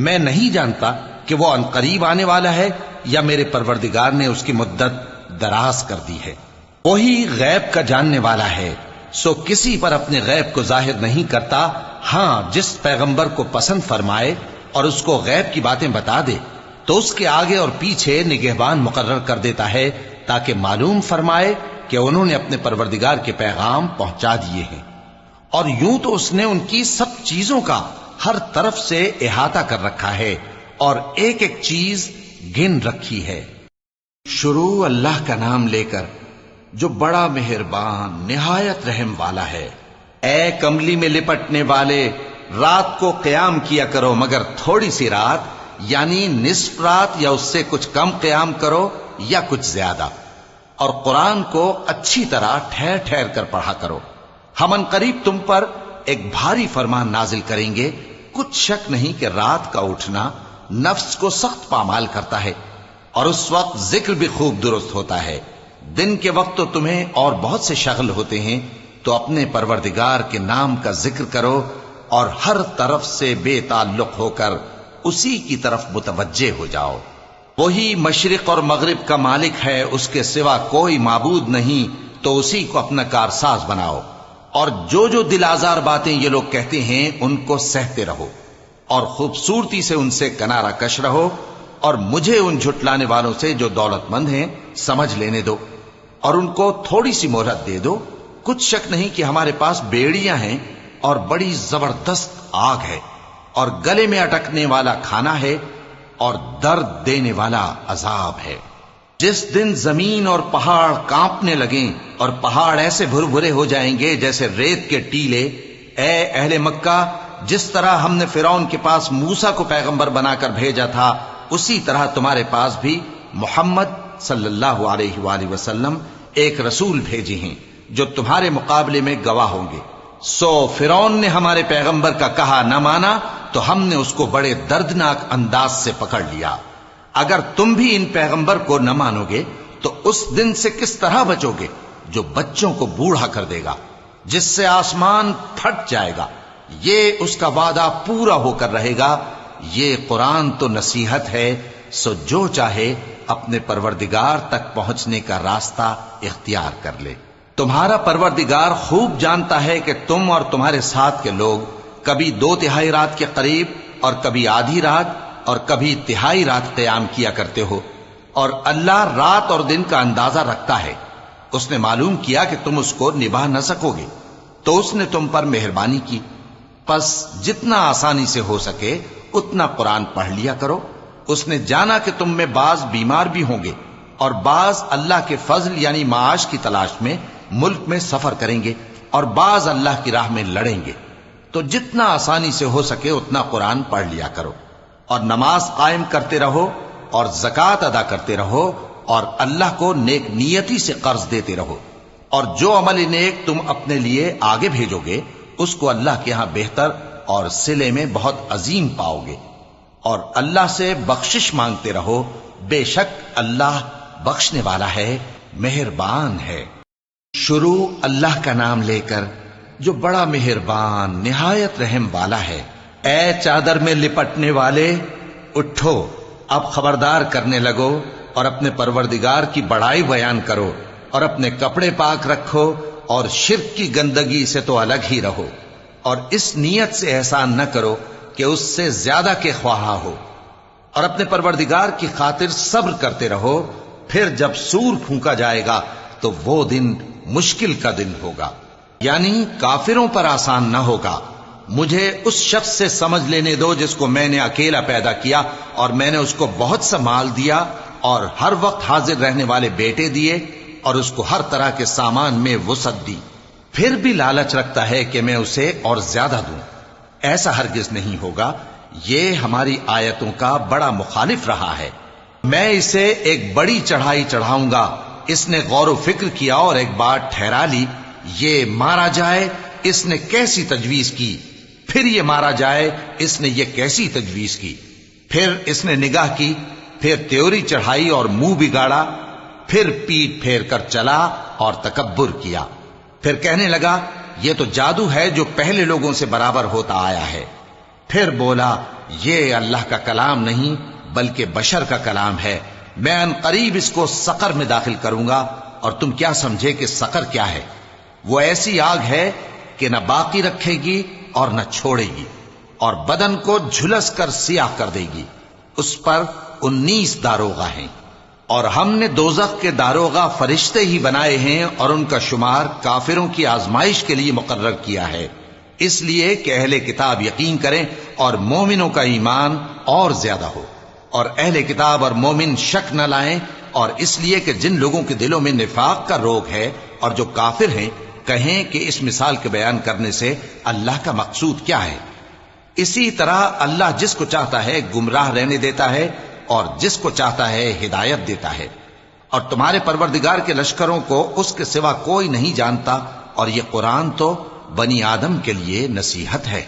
میں نہیں جانتا کہ وہ عنقریب آنے والا ہے یا میرے پروردگار نے اس کی مدت دراز کر دی ہے۔ وہی غیب کا جاننے والا ہے، سو کسی پر اپنے غیب کو ظاہر نہیں کرتا، ہاں جس پیغمبر کو پسند فرمائے اور اس کو غیب کی باتیں بتا دے تو اس کے آگے اور پیچھے نگہبان مقرر کر دیتا ہے تاکہ معلوم فرمائے کہ انہوں نے اپنے پروردگار کے پیغام پہنچا دیے ہیں، اور یوں تو اس نے ان کی سب چیزوں کا ہر طرف سے احاطہ کر رکھا ہے اور ایک ایک چیز گن رکھی ہے۔ شروع اللہ کا نام لے کر جو بڑا مہربان نہایت رحم والا ہے۔ اے کملی میں لپٹنے والے، رات کو قیام کیا کرو مگر تھوڑی سی رات، یعنی نصف رات یا اس سے کچھ کم قیام کرو یا کچھ زیادہ، اور قرآن کو اچھی طرح ٹھہر ٹھہر کر پڑھا کرو۔ ہم ان قریب تم پر ایک بھاری فرمان نازل کریں گے، کچھ شک نہیں کہ رات کا اٹھنا نفس کو سخت پامال کرتا ہے، اور اس وقت ذکر بھی خوب درست ہوتا ہے۔ دن کے وقت تو تمہیں اور بہت سے شغل ہوتے ہیں، تو اپنے پروردگار کے نام کا ذکر کرو اور ہر طرف سے بے تعلق ہو کر اسی کی طرف متوجہ ہو جاؤ۔ وہی مشرق اور مغرب کا مالک ہے، اس کے سوا کوئی معبود نہیں، تو اسی کو اپنا کارساز بناؤ، اور جو دل آزار باتیں یہ لوگ کہتے ہیں ان کو سہتے رہو، اور خوبصورتی سے ان سے کنارہ کش رہو، اور مجھے ان جھٹلانے والوں سے جو دولت مند ہیں سمجھ لینے دو، اور ان کو تھوڑی سی مہلت دے دو، کچھ شک نہیں کہ ہمارے پاس بیڑیاں ہیں اور بڑی زبردست آگ ہے اور گلے میں اٹکنے والا کھانا ہے اور درد دینے والا عذاب ہے۔ جس دن زمین اور پہاڑ کانپنے لگیں اور پہاڑ ایسے بھر بھرے ہو جائیں گے جیسے ریت کے ٹیلے، اے اہل مکہ، جس طرح ہم نے فرعون کے پاس موسیٰ کو پیغمبر بنا کر بھیجا تھا، اسی طرح تمہارے پاس بھی محمد صلی اللہ علیہ وآلہ وسلم ایک رسول بھیجے ہیں جو تمہارے مقابلے میں گواہ ہوں گے۔ سو فرعون نے ہمارے پیغمبر کا کہا نہ مانا تو ہم نے اس کو بڑے دردناک انداز سے پکڑ لیا۔ اگر تم بھی ان پیغمبر کو نہ مانو گے تو اس دن سے کس طرح بچو گے جو بچوں کو بوڑھا کر دے گا، جس سے آسمان پھٹ جائے گا۔ یہ اس کا وعدہ پورا ہو کر رہے گا۔ یہ قرآن تو نصیحت ہے، سو جو چاہے اپنے پروردگار تک پہنچنے کا راستہ اختیار کر لے۔ تمہارا پروردگار خوب جانتا ہے کہ تم اور تمہارے ساتھ کے لوگ کبھی 2/3 رات کے قریب اور کبھی آدھی رات اور کبھی تہائی رات قیام کیا کرتے ہو، اور اللہ رات اور دن کا اندازہ رکھتا ہے۔ اس نے معلوم کیا کہ تم اس کو نبھا نہ سکو گے تو اس نے تم پر مہربانی کی، پس جتنا آسانی سے ہو سکے اتنا قرآن پڑھ لیا کرو۔ اس نے جانا کہ تم میں بعض بیمار بھی ہوں گے اور بعض اللہ کے فضل یعنی معاش کی تلاش میں ملک میں سفر کریں گے اور بعض اللہ کی راہ میں لڑیں گے، تو جتنا آسانی سے ہو سکے اتنا قرآن پڑھ لیا کرو، اور نماز قائم کرتے رہو اور زکوٰۃ ادا کرتے رہو اور اللہ کو نیک نیتی سے قرض دیتے رہو، اور جو عمل نیک تم اپنے لیے آگے بھیجو گے اس کو اللہ کے ہاں بہتر اور صلے میں بہت عظیم پاؤ گے، اور اللہ سے بخشش مانگتے رہو، بے شک اللہ بخشنے والا ہے، مہربان ہے۔ شروع اللہ کا نام لے کر جو بڑا مہربان نہایت رحم والا ہے۔ اے چادر میں لپٹنے والے، اٹھو، اب خبردار کرنے لگو اور اپنے پروردگار کی بڑائی بیان کرو، اور اپنے کپڑے پاک رکھو اور شرک کی گندگی سے تو الگ ہی رہو، اور اس نیت سے احسان نہ کرو کہ اس سے زیادہ کے خواہاں ہو، اور اپنے پروردگار کی خاطر صبر کرتے رہو۔ پھر جب سور پھونکا جائے گا تو وہ دن مشکل کا دن ہوگا، یعنی کافروں پر آسان نہ ہوگا۔ مجھے اس شخص سے سمجھ لینے دو جس کو میں نے اکیلا پیدا کیا اور میں نے اس کو بہت سا مال دیا اور ہر وقت حاضر رہنے والے بیٹے دیے اور اس کو ہر طرح کے سامان میں وسعت دی، پھر بھی لالچ رکھتا ہے کہ میں اسے اور زیادہ دوں۔ ایسا ہرگز نہیں ہوگا، یہ ہماری آیتوں کا بڑا مخالف رہا ہے۔ میں اسے ایک بڑی چڑھائی چڑھاؤں گا۔ اس نے غور و فکر کیا اور ایک بات ٹھہرا لی، یہ مارا جائے، اس نے کیسی تجویز کی، پھر یہ مارا جائے، اس نے یہ کیسی تجویز کی، پھر اس نے نگاہ کی، پھر تیوری چڑھائی اور منہ بگاڑا، پھر پیٹ پھیر کر چلا اور تکبر کیا، پھر کہنے لگا یہ تو جادو ہے جو پہلے لوگوں سے برابر ہوتا آیا ہے، پھر بولا یہ اللہ کا کلام نہیں بلکہ بشر کا کلام ہے، میں ان قریب اس کو سقر میں داخل کروں گا، اور تم کیا سمجھے کہ سقر کیا ہے؟ وہ ایسی آگ ہے کہ نہ باقی رکھے گی اور نہ چھوڑے گی، اور بدن کو جھلس کر سیاہ کر دے گی۔ اس پر 19 داروغہ ہیں، اور ہم نے دوزخ کے داروغہ فرشتے ہی بنائے ہیں، اور ان کا شمار کافروں کی آزمائش کے لیے مقرر کیا ہے، اس لیے کہ اہل کتاب یقین کریں اور مومنوں کا ایمان اور زیادہ ہو، اور اہل کتاب اور مومن شک نہ لائیں، اور اس لیے کہ جن لوگوں کے دلوں میں نفاق کا روگ ہے اور جو کافر ہیں کہیں کہ اس مثال کے بیان کرنے سے اللہ کا مقصود کیا ہے۔ اسی طرح اللہ جس کو چاہتا ہے گمراہ رہنے دیتا ہے اور جس کو چاہتا ہے ہدایت دیتا ہے، اور تمہارے پروردگار کے لشکروں کو اس کے سوا کوئی نہیں جانتا، اور یہ قرآن تو بنی آدم کے لیے نصیحت ہے۔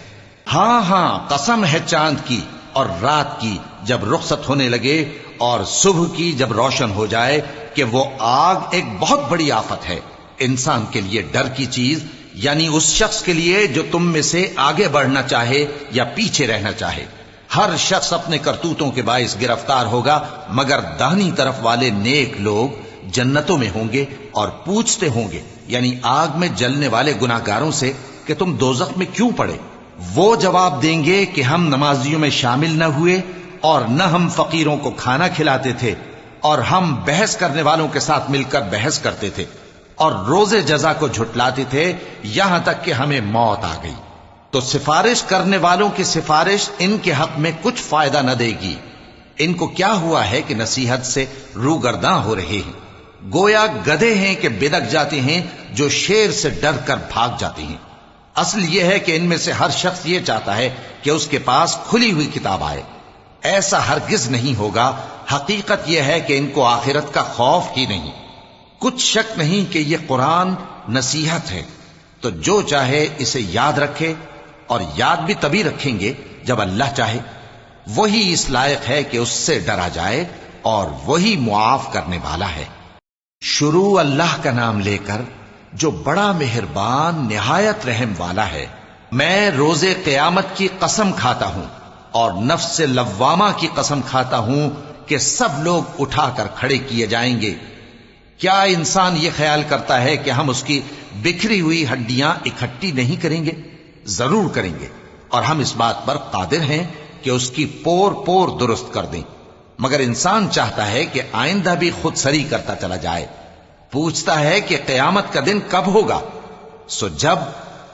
ہاں ہاں، قسم ہے چاند کی اور رات کی جب رخصت ہونے لگے اور صبح کی جب روشن ہو جائے، کہ وہ آگ ایک بہت بڑی آفت ہے، انسان کے لیے ڈر کی چیز، یعنی اس شخص کے لیے جو تم میں سے آگے بڑھنا چاہے یا پیچھے رہنا چاہے۔ ہر شخص اپنے کرتوتوں کے باعث گرفتار ہوگا، مگر داہنی طرف والے نیک لوگ جنتوں میں ہوں گے اور پوچھتے ہوں گے، یعنی آگ میں جلنے والے گناہگاروں سے، کہ تم دوزخ میں کیوں پڑے؟ وہ جواب دیں گے کہ ہم نمازیوں میں شامل نہ ہوئے، اور نہ ہم فقیروں کو کھانا کھلاتے تھے، اور ہم بحث کرنے والوں کے ساتھ مل کر بحث کرتے تھے۔ اور روز جزا کو جھٹلاتے تھے یہاں تک کہ ہمیں موت آ گئی۔ تو سفارش کرنے والوں کی سفارش ان کے حق میں کچھ فائدہ نہ دے گی۔ ان کو کیا ہوا ہے کہ نصیحت سے روگرداں ہو رہے ہیں؟ گویا گدھے ہیں کہ بدک جاتے ہیں جو شیر سے ڈر کر بھاگ جاتے ہیں۔ اصل یہ ہے کہ ان میں سے ہر شخص یہ چاہتا ہے کہ اس کے پاس کھلی ہوئی کتاب آئے۔ ایسا ہرگز نہیں ہوگا۔ حقیقت یہ ہے کہ ان کو آخرت کا خوف ہی نہیں۔ کچھ شک نہیں کہ یہ قرآن نصیحت ہے، تو جو چاہے اسے یاد رکھے، اور یاد بھی تبھی رکھیں گے جب اللہ چاہے۔ وہی اس لائق ہے کہ اس سے ڈرا جائے، اور وہی معاف کرنے والا ہے۔ شروع اللہ کا نام لے کر جو بڑا مہربان نہایت رحم والا ہے۔ میں روز قیامت کی قسم کھاتا ہوں اور نفس لوامہ کی قسم کھاتا ہوں کہ سب لوگ اٹھا کر کھڑے کیے جائیں گے۔ کیا انسان یہ خیال کرتا ہے کہ ہم اس کی بکھری ہوئی ہڈیاں اکٹھی نہیں کریں گے؟ ضرور کریں گے، اور ہم اس بات پر قادر ہیں کہ اس کی پور پور درست کر دیں۔ مگر انسان چاہتا ہے کہ آئندہ بھی خود سری کرتا چلا جائے۔ پوچھتا ہے کہ قیامت کا دن کب ہوگا؟ سو جب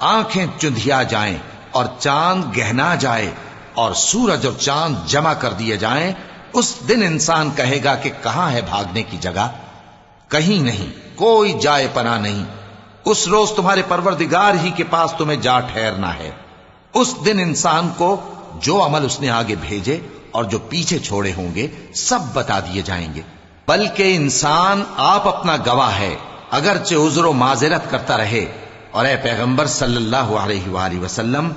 آنکھیں چندھیا جائیں اور چاند گہنا جائے اور سورج اور چاند جمع کر دیے جائیں، اس دن انسان کہے گا کہ کہاں ہے بھاگنے کی جگہ؟ کہیں نہیں، کوئی جائے پناہ نہیں۔ اس روز تمہارے پروردگار ہی کے پاس تمہیں جا ٹھہرنا ہے۔ اس دن انسان کو جو عمل اس نے آگے بھیجے اور جو پیچھے چھوڑے ہوں گے سب بتا دیے جائیں گے۔ بلکہ انسان آپ اپنا گواہ ہے، اگرچہ عذر و معذرت کرتا رہے۔ اور اے پیغمبر صلی اللہ علیہ وآلہ وسلم،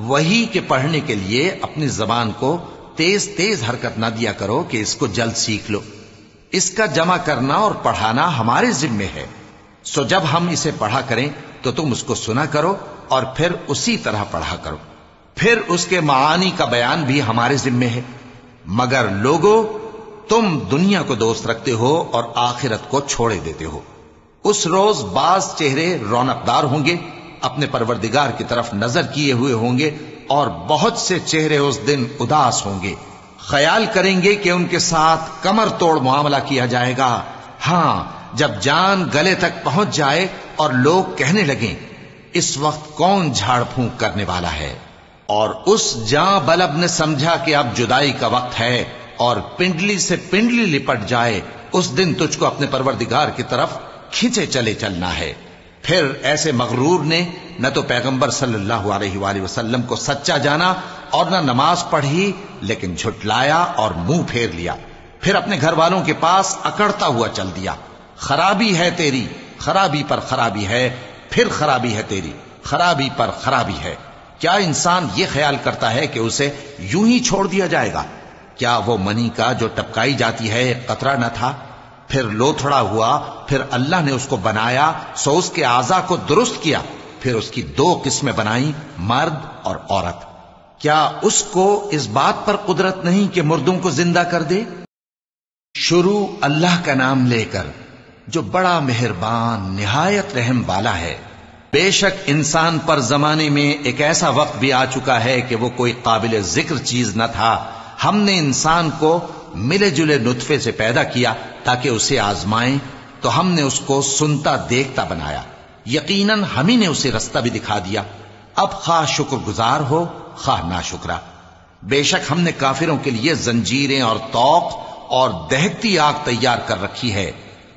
وحی کے پڑھنے کے لیے اپنی زبان کو تیز تیز حرکت نہ دیا کرو کہ اس کو جلد سیکھ لو۔ اس کا جمع کرنا اور پڑھانا ہمارے ذمے ہے۔ سو جب ہم اسے پڑھا کریں تو تم اس کو سنا کرو اور پھر اسی طرح پڑھا کرو۔ پھر اس کے معانی کا بیان بھی ہمارے ذمے ہے۔ مگر لوگو، تم دنیا کو دوست رکھتے ہو اور آخرت کو چھوڑے دیتے ہو۔ اس روز بعض چہرے رونقدار ہوں گے، اپنے پروردگار کی طرف نظر کیے ہوئے ہوں گے، اور بہت سے چہرے اس دن اداس ہوں گے، خیال کریں گے کہ ان کے ساتھ کمر توڑ معاملہ کیا جائے گا۔ ہاں، جب جان گلے تک پہنچ جائے اور لوگ کہنے لگیں اس وقت کون جھاڑ پھونک کرنے والا ہے، اور اس جاں بلب نے سمجھا کہ اب جدائی کا وقت ہے اور پنڈلی سے پنڈلی لپٹ جائے، اس دن تجھ کو اپنے پروردگار کی طرف کھینچے چلے چلنا ہے۔ پھر ایسے مغرور نے نہ تو پیغمبر صلی اللہ علیہ وآلہ وسلم کو سچا جانا اور نہ نماز پڑھی، لیکن جھٹلایا اور منہ پھیر لیا، پھر اپنے گھر والوں کے پاس اکڑتا ہوا چل دیا۔ خرابی ہے تیری، خرابی پر خرابی ہے، پھر خرابی ہے تیری، خرابی پر خرابی ہے۔ کیا انسان یہ خیال کرتا ہے کہ اسے یوں ہی چھوڑ دیا جائے گا؟ کیا وہ منی کا جو ٹپکائی جاتی ہے ایک قطرہ نہ تھا، پھر لوتھڑا ہوا، پھر اللہ نے اس کو بنایا، سو اس کے اعضاء کو درست کیا، پھر اس کی دو قسمیں بنائیں، مرد اور عورت۔ کیا اس کو اس بات پر قدرت نہیں کہ مردوں کو زندہ کر دے؟ شروع اللہ کا نام لے کر جو بڑا مہربان نہایت رحم والا ہے۔ بے شک انسان پر زمانے میں ایک ایسا وقت بھی آ چکا ہے کہ وہ کوئی قابل ذکر چیز نہ تھا۔ ہم نے انسان کو ملے جلے نطفے سے پیدا کیا تاکہ اسے آزمائیں، تو ہم نے اس کو سنتا دیکھتا بنایا، یقیناً ہم ہی نے اسے رستہ بھی دکھا دیا۔ اب خواہ شکر گزار ہو خواہ ناشکرا۔ بے شک ہم نے کافروں کے لیے زنجیریں اور طوق اور دہکتی آگ تیار کر رکھی ہے۔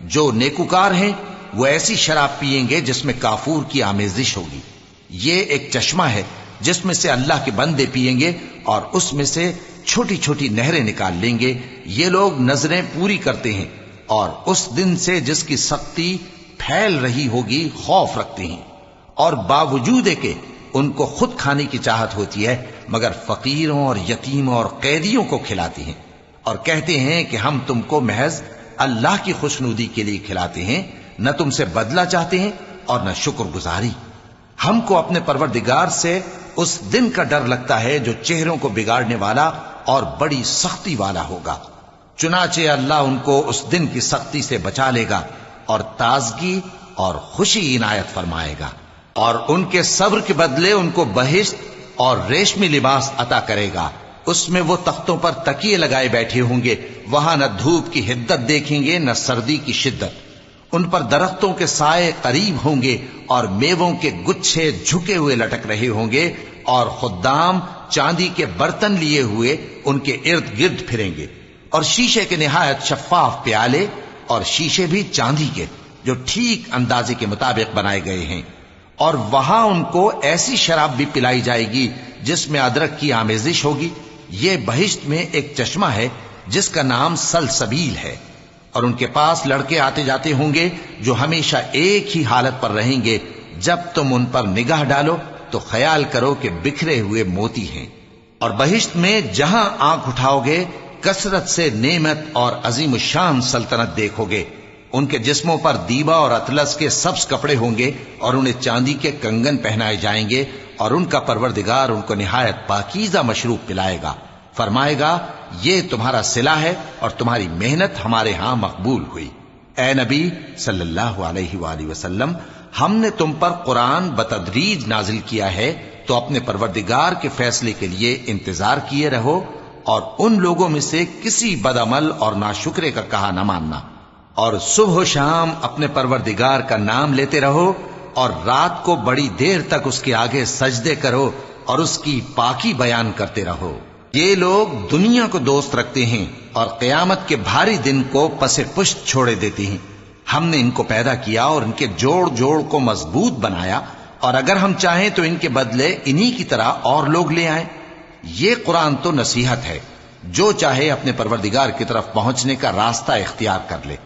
جو نیکوکار ہیں وہ ایسی شراب پیئیں گے جس میں کافور کی آمیزش ہوگی۔ یہ ایک چشمہ ہے جس میں سے اللہ کے بندے پیئیں گے اور اس میں سے چھوٹی چھوٹی نہریں نکال لیں گے۔ یہ لوگ نظریں پوری کرتے ہیں اور اس دن سے جس کی سختی پھیل رہی ہوگی خوف رکھتے ہیں، اور باوجود کہ ان کو خود کھانے کی چاہت ہوتی ہے مگر فقیروں اور یتیموں اور قیدیوں کو کھلاتے ہیں، اور کہتے ہیں کہ ہم تم کو محض اللہ کی خوشنودی کے لیے کھلاتے ہیں، نہ تم سے بدلہ چاہتے ہیں اور نہ شکر گزاری۔ ہم کو اپنے پروردگار سے اس دن کا ڈر لگتا ہے جو چہروں کو بگاڑنے والا اور بڑی سختی والا ہوگا۔ چنانچہ اللہ ان کو اس دن کی سختی سے بچا لے گا اور تازگی اور خوشی عنایت فرمائے گا، اور ان کے صبر کے بدلے ان کو بہشت اور ریشمی لباس عطا کرے گا۔ اس میں وہ تختوں پر تکیے لگائے بیٹھے ہوں گے، وہاں نہ دھوپ کی حدت دیکھیں گے نہ سردی کی شدت۔ ان پر درختوں کے سائے قریب ہوں گے اور میووں کے گچھے جھکے ہوئے لٹک رہے ہوں گے، اور خدام چاندی کے برتن لیے ہوئے ان کے ارد گرد پھریں گے، اور شیشے کے نہایت شفاف پیالے، اور شیشے بھی چاندی کے جو ٹھیک اندازے کے مطابق بنائے گئے ہیں، اور وہاں ان کو ایسی شراب بھی پلائی جائے گی جس میں ادرک کی آمیزش ہوگی۔ یہ بہشت میں ایک چشمہ ہے جس کا نام سلسبیل ہے، اور ان کے پاس لڑکے آتے جاتے ہوں گے جو ہمیشہ ایک ہی حالت پر رہیں گے، جب تم ان پر نگاہ ڈالو تو خیال کرو کہ بکھرے ہوئے موتی ہیں۔ اور بہشت میں جہاں آنکھ اٹھاؤ گے کثرت سے نعمت اور عظیم الشان سلطنت دیکھو گے۔ ان کے جسموں پر دیبا اور اطلس کے سبز کپڑے ہوں گے، اور انہیں چاندی کے کنگن پہنائے جائیں گے، اور ان کا پروردگار ان کو نہایت پاکیزہ مشروب پلائے گا، فرمائے گا یہ تمہارا صلہ ہے اور تمہاری محنت ہمارے ہاں مقبول ہوئی۔ اے نبی صلی اللہ علیہ وآلہ وسلم، ہم نے تم پر قرآن بتدریج نازل کیا ہے، تو اپنے پروردگار کے فیصلے کے لیے انتظار کیے رہو، اور ان لوگوں میں سے کسی بدعمل اور ناشکرے کا کہا نہ ماننا، اور صبح و شام اپنے پروردگار کا نام لیتے رہو، اور رات کو بڑی دیر تک اس کے آگے سجدے کرو اور اس کی پاکی بیان کرتے رہو۔ یہ لوگ دنیا کو دوست رکھتے ہیں اور قیامت کے بھاری دن کو پس پشت چھوڑے دیتے ہیں۔ ہم نے ان کو پیدا کیا اور ان کے جوڑ جوڑ کو مضبوط بنایا، اور اگر ہم چاہیں تو ان کے بدلے انہی کی طرح اور لوگ لے آئیں۔ یہ قرآن تو نصیحت ہے، جو چاہے اپنے پروردگار کی طرف پہنچنے کا راستہ اختیار کر لے،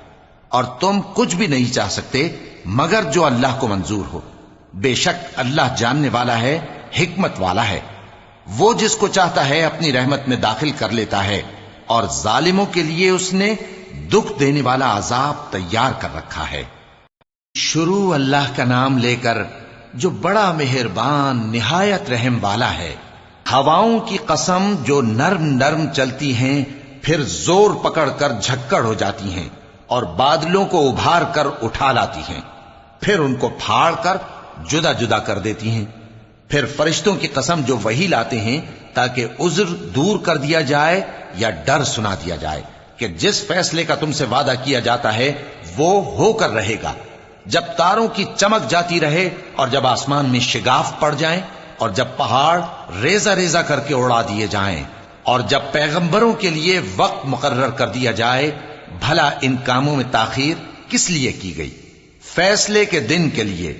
اور تم کچھ بھی نہیں چاہ سکتے مگر جو اللہ کو منظور ہو۔ بے شک اللہ جاننے والا ہے، حکمت والا ہے۔ وہ جس کو چاہتا ہے اپنی رحمت میں داخل کر لیتا ہے، اور ظالموں کے لیے اس نے دکھ دینے والا عذاب تیار کر رکھا ہے۔ شروع اللہ کا نام لے کر جو بڑا مہربان نہایت رحم والا ہے۔ ہواؤں کی قسم جو نرم نرم چلتی ہیں پھر زور پکڑ کر جھکڑ ہو جاتی ہیں، اور بادلوں کو ابھار کر اٹھا لاتی ہیں، پھر ان کو پھاڑ کر جدا جدا کر دیتی ہیں۔ پھر فرشتوں کی قسم جو وحی لاتے ہیں تاکہ عذر دور کر دیا جائے یا ڈر سنا دیا جائے کہ جس فیصلے کا تم سے وعدہ کیا جاتا ہے وہ ہو کر رہے گا، جب تاروں کی چمک جاتی رہے، اور جب آسمان میں شگاف پڑ جائیں، اور جب پہاڑ ریزہ ریزہ کر کے اڑا دیے جائیں، اور جب پیغمبروں کے لیے وقت مقرر کر دیا جائے۔ بھلا ان کاموں میں تاخیر کس لیے کی گئی؟ فیصلے کے دن کے لیے،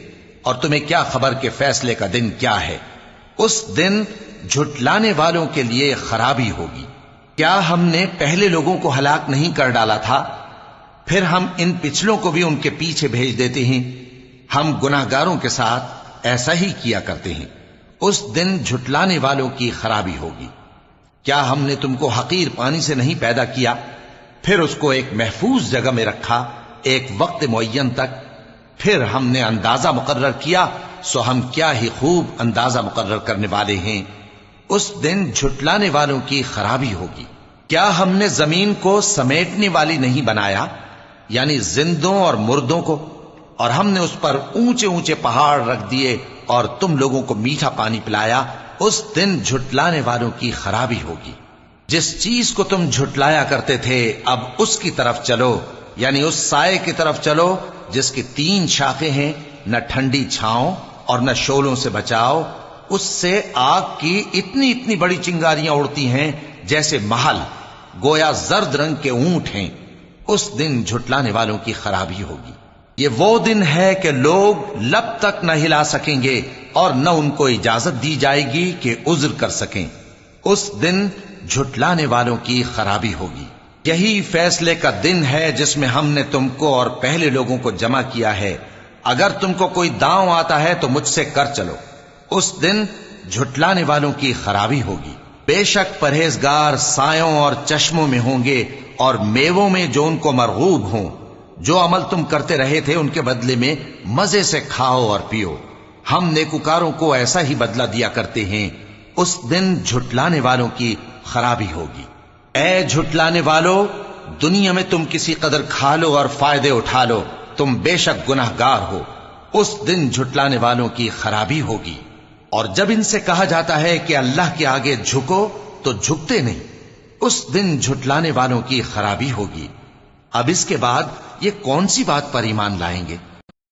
اور تمہیں کیا خبر کہ فیصلے کا دن کیا ہے؟ اس دن جھٹلانے والوں کے لیے خرابی ہوگی۔ کیا ہم نے پہلے لوگوں کو ہلاک نہیں کر ڈالا تھا؟ پھر ہم ان پچھلوں کو بھی ان کے پیچھے بھیج دیتے ہیں۔ ہم گناہگاروں کے ساتھ ایسا ہی کیا کرتے ہیں۔ اس دن جھٹلانے والوں کی خرابی ہوگی۔ کیا ہم نے تم کو حقیر پانی سے نہیں پیدا کیا، پھر اس کو ایک محفوظ جگہ میں رکھا ایک وقت معین تک، پھر ہم نے اندازہ مقرر کیا، سو ہم کیا ہی خوب اندازہ مقرر کرنے والے ہیں۔ اس دن جھٹلانے والوں کی خرابی ہوگی۔ کیا ہم نے زمین کو سمیٹنے والی نہیں بنایا، یعنی زندوں اور مردوں کو، اور ہم نے اس پر اونچے اونچے پہاڑ رکھ دیے اور تم لوگوں کو میٹھا پانی پلایا۔ اس دن جھٹلانے والوں کی خرابی ہوگی۔ جس چیز کو تم جھٹلایا کرتے تھے اب اس کی طرف چلو، یعنی اس سائے کی طرف چلو جس کی 3 شاخیں ہیں، نہ ٹھنڈی چھاؤں اور نہ شعلوں سے بچاؤ۔ اس سے آگ کی اتنی اتنی بڑی چنگاریاں اڑتی ہیں جیسے محل، گویا زرد رنگ کے اونٹ ہیں۔ اس دن جھٹلانے والوں کی خرابی ہوگی۔ یہ وہ دن ہے کہ لوگ لب تک نہ ہلا سکیں گے اور نہ ان کو اجازت دی جائے گی کہ عذر کر سکیں۔ اس دن جھٹلانے والوں کی خرابی ہوگی۔ یہی فیصلے کا دن ہے جس میں ہم نے تم کو اور پہلے لوگوں کو جمع کیا ہے۔ اگر تم کو کوئی داؤں آتا ہے تو مجھ سے کر چلو۔ اس دن جھٹلانے والوں کی خرابی ہوگی۔ بے شک پرہیزگار سایوں اور چشموں میں ہوں گے اور میووں میں جو ان کو مرغوب ہوں۔ جو عمل تم کرتے رہے تھے ان کے بدلے میں مزے سے کھاؤ اور پیو۔ ہم نیکوکاروں کو ایسا ہی بدلہ دیا کرتے ہیں۔ اس دن جھٹلانے والوں کی خرابی ہوگی۔ اے جھٹلانے والو، دنیا میں تم کسی قدر کھا لو اور فائدے اٹھا لو، تم بے شک گناہگار ہو۔ اس دن جھٹلانے والوں کی خرابی ہوگی۔ اور جب ان سے کہا جاتا ہے کہ اللہ کے آگے جھکو تو جھکتے نہیں۔ اس دن جھٹلانے والوں کی خرابی ہوگی۔ اب اس کے بعد یہ کون سی بات پر ایمان لائیں گے؟